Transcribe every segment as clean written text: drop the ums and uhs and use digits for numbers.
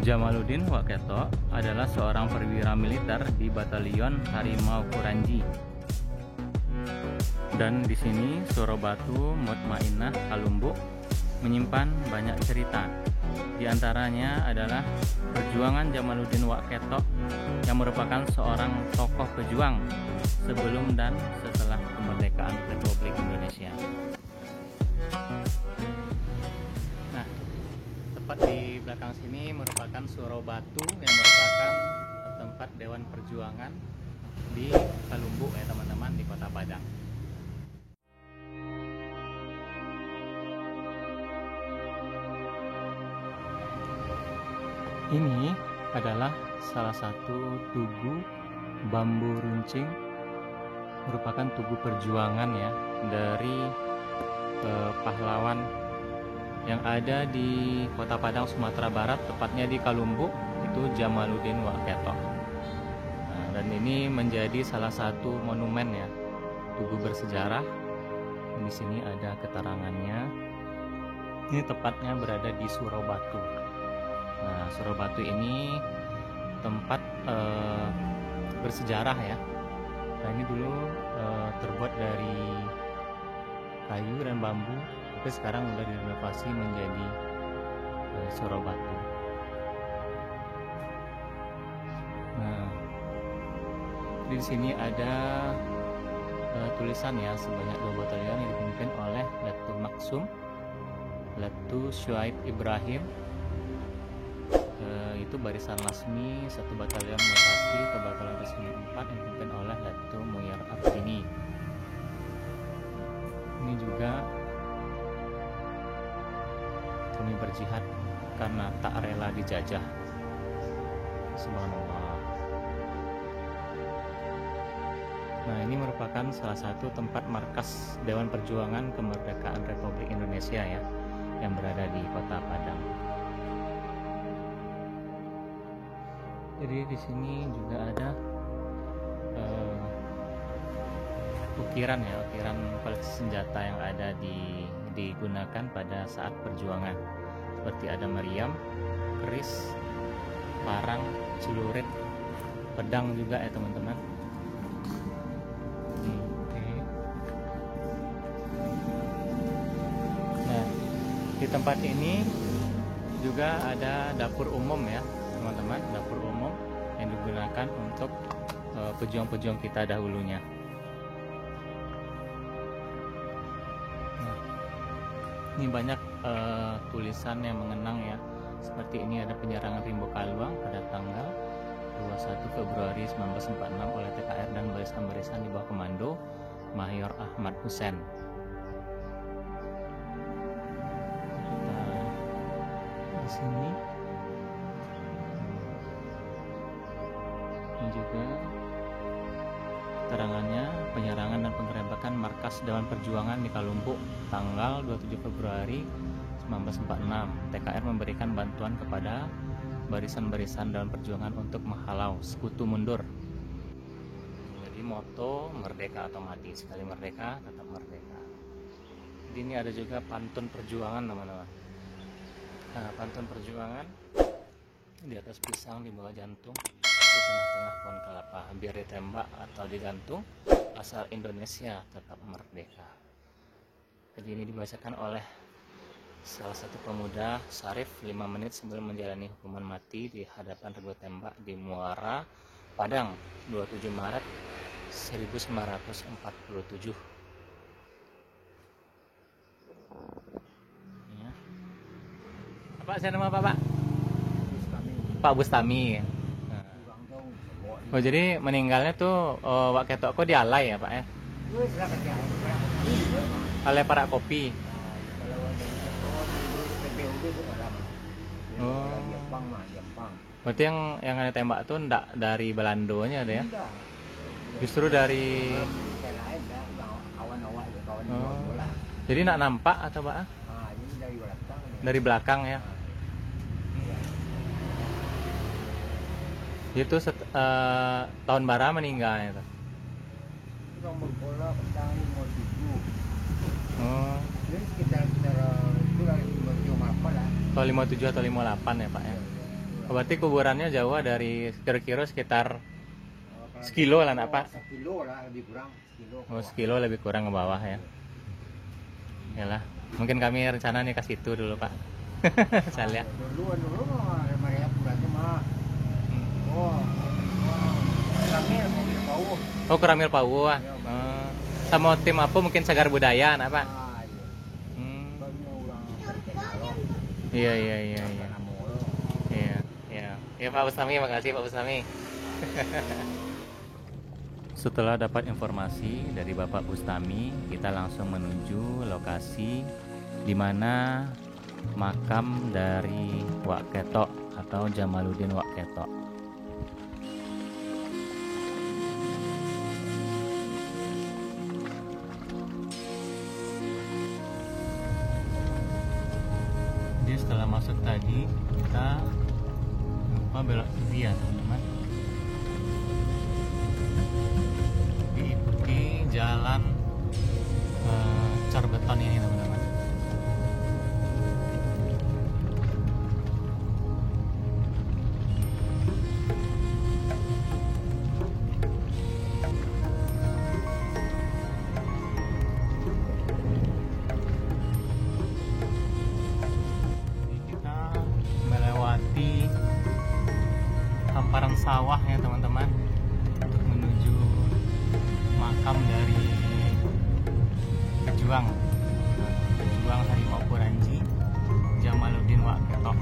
Jamaluddin Waketo adalah seorang perwira militer di Batalion Harimau Kuranji. Dan di sini Surabatu Mutmainah Kalumbu menyimpan banyak cerita. Di antaranya adalah perjuangan Jamaluddin Waketo yang merupakan seorang tokoh pejuang sebelum dan setelah kemerdekaan Republik Indonesia. Nah, tepat di belakang sini merupakan Surabatu yang merupakan tempat Dewan Perjuangan di Kalumbu ya teman-teman, di Kota Padang. Ini adalah salah satu tugu bambu runcing, merupakan tugu perjuangan ya dari pahlawan yang ada di Kota Padang, Sumatera Barat, tepatnya di Kalumbu, itu Jamaluddin Waketo. Nah, dan ini menjadi salah satu monumen ya, tugu bersejarah. Di sini ada keterangannya. Ini tepatnya berada di Surabatu. Nah, Surabatu ini tempat bersejarah ya. Nah, ini dulu terbuat dari kayu dan bambu, tapi sekarang sudah direnovasi menjadi Surabatu. Nah, di sini ada tulisan ya, sebanyak 2 batalion yang dipimpin oleh Letu Maksum, Letu Syuaib Ibrahim. Itu barisan Lasmi 1 batalion mutasi ke batalion resmi 4 yang dipimpin oleh Letu Muyar Ardini. Ini juga kami berjihad karena tak rela dijajah. Subhanallah. Nah, ini merupakan salah satu tempat markas Dewan Perjuangan Kemerdekaan Republik Indonesia ya, yang berada di Kota Padang. Jadi di sini juga ada ukiran ya, ukiran koleksi senjata yang ada digunakan pada saat perjuangan, seperti ada meriam, keris, parang, celurit, pedang juga ya teman-teman. Nah, di tempat ini juga ada dapur umum ya teman-teman, dapur umum yang digunakan untuk pejuang-pejuang kita dahulunya. Nah, ini banyak tulisan yang mengenang ya, seperti ini ada penyerangan Rimbo Kaluang pada tanggal 21 Februari 1946 oleh TKR dan barisan-barisan di bawah komando Mayor Ahmad Hussein. Di sini ini juga keterangannya penyerangan dan penggerebekan markas Dewan Perjuangan di Kalumbu tanggal 27 Februari 1946. TKR memberikan bantuan kepada barisan-barisan Dewan Perjuangan untuk menghalau sekutu mundur. Jadi moto merdeka atau mati, sekali merdeka tetap merdeka. Jadi ini ada juga pantun perjuangan teman-teman. Nah, pantun perjuangan di atas pisang, di bawah jantung, di tengah-tengah pohon kelapa, biar ditembak atau digantung, asal Indonesia tetap merdeka. Jadi ini dibacakan oleh salah satu pemuda Syarif 5 menit sebelum menjalani hukuman mati di hadapan regu tembak di Muara Padang 27 Maret 1947. Ya. Apa saya nama Pak? Pak Bustami. Oh, jadi meninggalnya tuh Waketo kok dialai ya Pak ya? Oleh para kopi. Oh. Berarti yang ada tembak tuh enggak dari Belandonya ada ya? Justru dari jadi enggak nampak atau Pak? Dari belakang ya? Itu tahun bara meninggalnya itu. Oh. Sekitar itu 57 atau 58 ya Pak ya. Berarti kuburannya jauh dari kira-kira sekitar Kalau sekilo lah, nak Pak? sekilo lah lebih kurang sekilo. Oh, sekilo lebih kurang ke bawah ya. Yalah, mungkin kami rencana nih ke situ dulu Pak. Saya lihat. Dulu Maria Puranya mah. Oh, kami mobil bau. Oh, Keramil Pawu ah. Sama tim apa mungkin Sagar Budaya, nak Pak? Ah, iya. Hmm. Kami ulang terkenal. Iya iya iya iya. Iya iya. Ya Pak Bustami, makasih Pak Bustami. Setelah dapat informasi dari Bapak Bustami, kita langsung menuju lokasi di mana makam dari Wak Ketok atau Jamaluddin Wak Ketok. Jadi setelah masuk tadi, kita lupa belok kiri ya teman-teman. Diikuti jalan cor beton ini teman-teman. Jadi kita melewati hamparan sawah ya teman-teman untuk menuju makam dari pejuang Harimau Kuranji Jamaluddin Wak Ketok.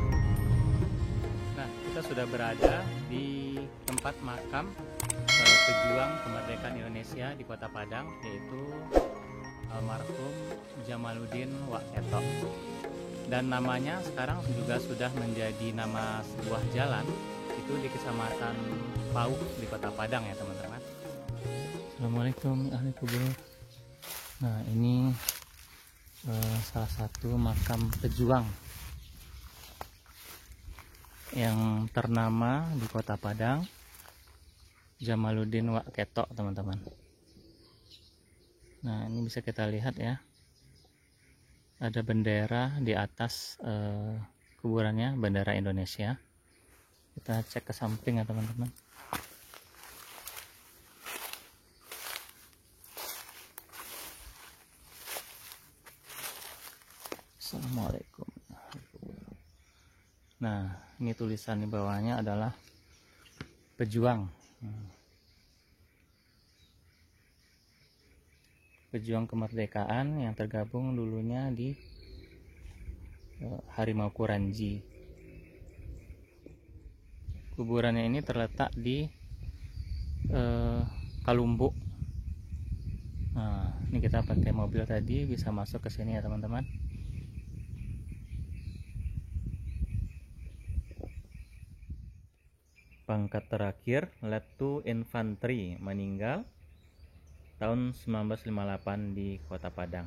Nah, kita sudah berada di tempat makam pejuang kemerdekaan Indonesia di Kota Padang, yaitu almarhum Jamaluddin Wak Ketok. Dan namanya sekarang juga sudah menjadi nama sebuah jalan, itu di Kecamatan Pauk di Kota Padang ya teman-teman. Assalamualaikum ahli kubur. Nah, ini salah satu makam pejuang yang ternama di Kota Padang, Jamaluddin Wak Ketok teman-teman. Nah, ini bisa kita lihat ya, ada bendera di atas kuburannya, bendera Indonesia. Kita cek ke samping ya teman-teman. Assalamualaikum. Nah, ini tulisan di bawahnya adalah pejuang. Pejuang kemerdekaan yang tergabung dulunya di Harimau Kuranji. Kuburannya ini terletak di Kalumbuk. Nah, ini kita pakai mobil tadi bisa masuk ke sini ya teman-teman. Pangkat terakhir Lettu Infanteri, meninggal tahun 1958 di Kota Padang.